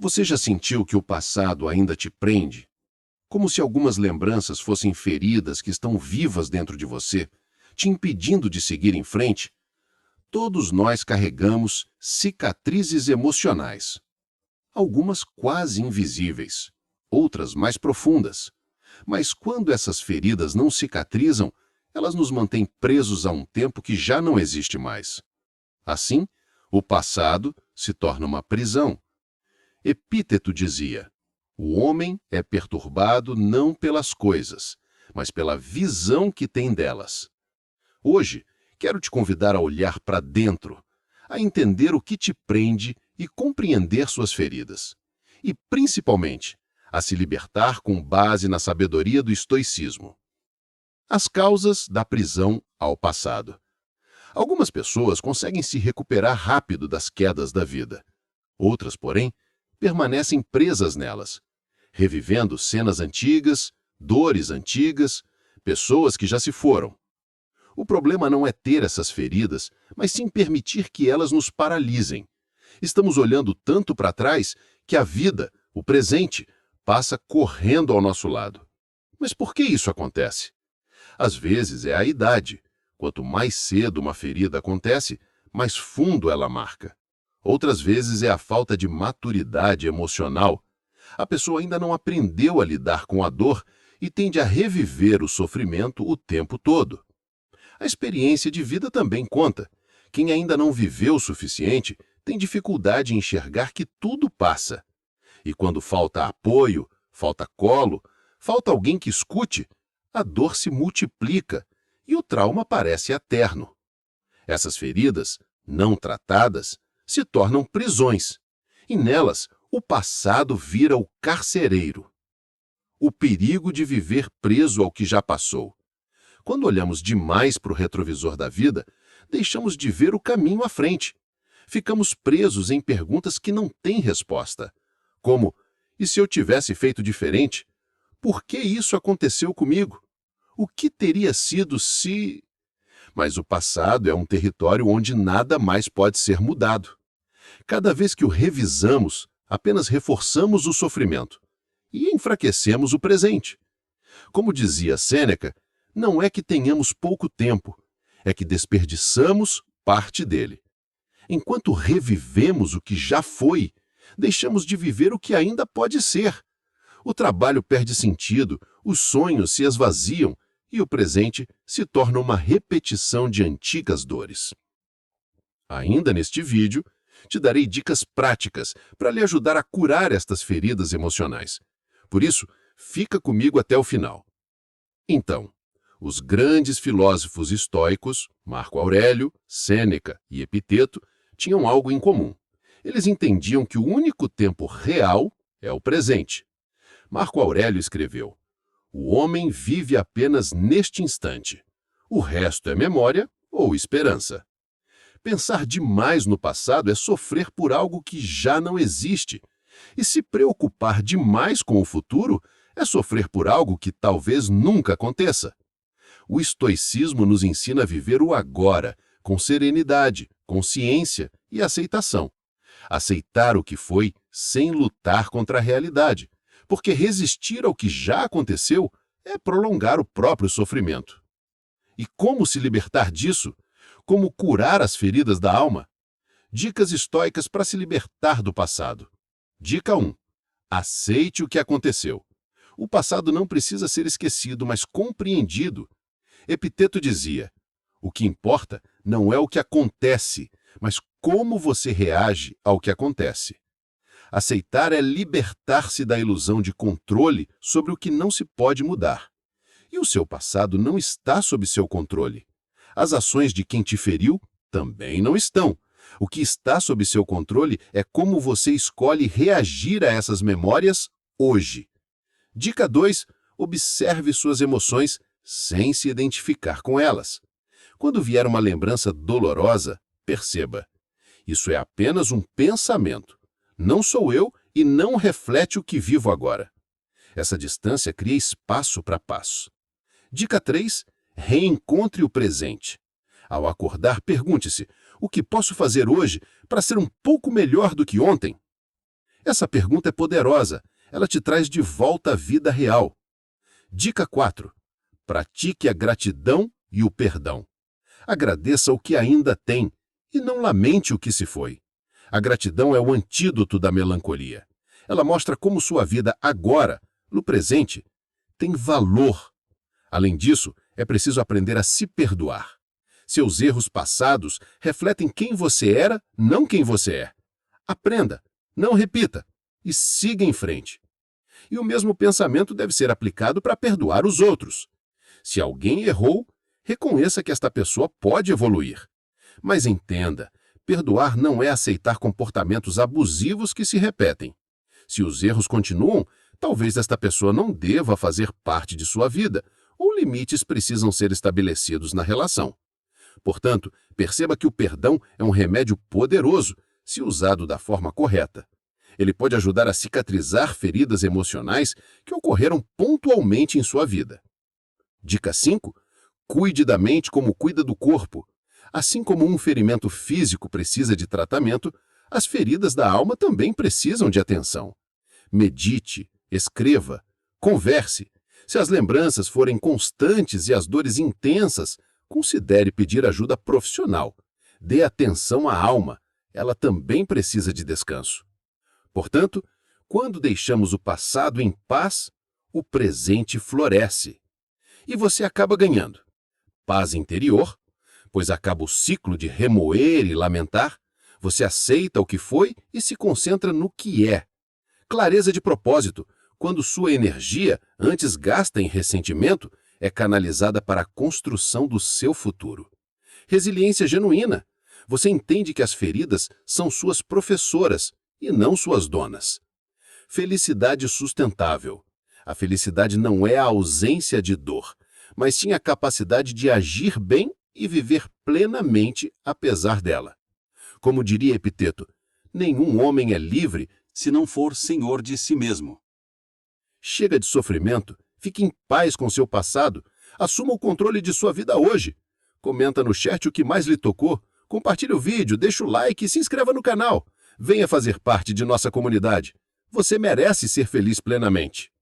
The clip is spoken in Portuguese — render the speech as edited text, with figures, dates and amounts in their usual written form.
Você já sentiu que o passado ainda te prende? Como se algumas lembranças fossem feridas que estão vivas dentro de você, te impedindo de seguir em frente? Todos nós carregamos cicatrizes emocionais. Algumas quase invisíveis, outras mais profundas. Mas quando essas feridas não cicatrizam, elas nos mantêm presos a um tempo que já não existe mais. Assim, o passado se torna uma prisão. Epíteto dizia: o homem é perturbado não pelas coisas, mas pela visão que tem delas. Hoje, quero te convidar a olhar para dentro, a entender o que te prende e compreender suas feridas. E, principalmente, a se libertar com base na sabedoria do estoicismo. As causas da prisão ao passado. Algumas pessoas conseguem se recuperar rápido das quedas da vida. Outras, porém, permanecem presas nelas, revivendo cenas antigas, dores antigas, pessoas que já se foram. O problema não é ter essas feridas, mas sim permitir que elas nos paralisem. Estamos olhando tanto para trás que a vida, o presente, passa correndo ao nosso lado. Mas por que isso acontece? Às vezes é a idade. Quanto mais cedo uma ferida acontece, mais fundo ela marca. Outras vezes é a falta de maturidade emocional. A pessoa ainda não aprendeu a lidar com a dor e tende a reviver o sofrimento o tempo todo. A experiência de vida também conta. Quem ainda não viveu o suficiente tem dificuldade em enxergar que tudo passa. E quando falta apoio, falta colo, falta alguém que escute, a dor se multiplica e o trauma parece eterno. Essas feridas, não tratadas, se tornam prisões, e nelas o passado vira o carcereiro. O perigo de viver preso ao que já passou. Quando olhamos demais para o retrovisor da vida, deixamos de ver o caminho à frente. Ficamos presos em perguntas que não têm resposta, como: e se eu tivesse feito diferente? Por que isso aconteceu comigo? O que teria sido se... Mas o passado é um território onde nada mais pode ser mudado. Cada vez que o revisamos, apenas reforçamos o sofrimento e enfraquecemos o presente. Como dizia Sêneca, não é que tenhamos pouco tempo, é que desperdiçamos parte dele. Enquanto revivemos o que já foi, deixamos de viver o que ainda pode ser. O trabalho perde sentido, os sonhos se esvaziam e o presente se torna uma repetição de antigas dores. Ainda neste vídeo, te darei dicas práticas para lhe ajudar a curar estas feridas emocionais. Por isso, fica comigo até o final. Então, os grandes filósofos estoicos, Marco Aurélio, Sêneca e Epiteto, tinham algo em comum. Eles entendiam que o único tempo real é o presente. Marco Aurélio escreveu: o homem vive apenas neste instante. O resto é memória ou esperança. Pensar demais no passado é sofrer por algo que já não existe. E se preocupar demais com o futuro é sofrer por algo que talvez nunca aconteça. O estoicismo nos ensina a viver o agora, com serenidade, consciência e aceitação. Aceitar o que foi sem lutar contra a realidade, porque resistir ao que já aconteceu é prolongar o próprio sofrimento. E como se libertar disso? Como curar as feridas da alma? Dicas estoicas para se libertar do passado. Dica 1. Aceite o que aconteceu. O passado não precisa ser esquecido, mas compreendido. Epiteto dizia: o que importa não é o que acontece, mas como você reage ao que acontece. Aceitar é libertar-se da ilusão de controle sobre o que não se pode mudar. E o seu passado não está sob seu controle. As ações de quem te feriu também não estão. O que está sob seu controle é como você escolhe reagir a essas memórias hoje. Dica 2. Observe suas emoções sem se identificar com elas. Quando vier uma lembrança dolorosa, perceba: isso é apenas um pensamento. Não sou eu e não reflete o que vivo agora. Essa distância cria espaço para paz. Dica 3. Reencontre o presente. Ao acordar, pergunte-se: o que posso fazer hoje para ser um pouco melhor do que ontem? Essa pergunta é poderosa. Ela te traz de volta à vida real. Dica 4. Pratique a gratidão e o perdão. Agradeça o que ainda tem e não lamente o que se foi. A gratidão é o antídoto da melancolia. Ela mostra como sua vida agora, no presente, tem valor. Além disso, é preciso aprender a se perdoar. Seus erros passados refletem quem você era, não quem você é. Aprenda, não repita e siga em frente. E o mesmo pensamento deve ser aplicado para perdoar os outros. Se alguém errou, reconheça que esta pessoa pode evoluir. Mas entenda, perdoar não é aceitar comportamentos abusivos que se repetem. Se os erros continuam, talvez esta pessoa não deva fazer parte de sua vida, ou limites precisam ser estabelecidos na relação. Portanto, perceba que o perdão é um remédio poderoso, se usado da forma correta. Ele pode ajudar a cicatrizar feridas emocionais que ocorreram pontualmente em sua vida. Dica 5. Cuide da mente como cuida do corpo. Assim como um ferimento físico precisa de tratamento, as feridas da alma também precisam de atenção. Medite, escreva, converse. Se as lembranças forem constantes e as dores intensas, considere pedir ajuda profissional. Dê atenção à alma, ela também precisa de descanso. Portanto, quando deixamos o passado em paz, o presente floresce. E você acaba ganhando paz interior, pois acaba o ciclo de remoer e lamentar, você aceita o que foi e se concentra no que é. Clareza de propósito, quando sua energia, antes gasta em ressentimento, é canalizada para a construção do seu futuro. Resiliência genuína, você entende que as feridas são suas professoras e não suas donas. Felicidade sustentável. A felicidade não é a ausência de dor, mas sim a capacidade de agir bem e viver plenamente apesar dela. Como diria Epiteto, nenhum homem é livre se não for senhor de si mesmo. Chega de sofrimento, fique em paz com seu passado, assuma o controle de sua vida hoje. Comenta no chat o que mais lhe tocou, compartilhe o vídeo, deixe o like e se inscreva no canal. Venha fazer parte de nossa comunidade. Você merece ser feliz plenamente.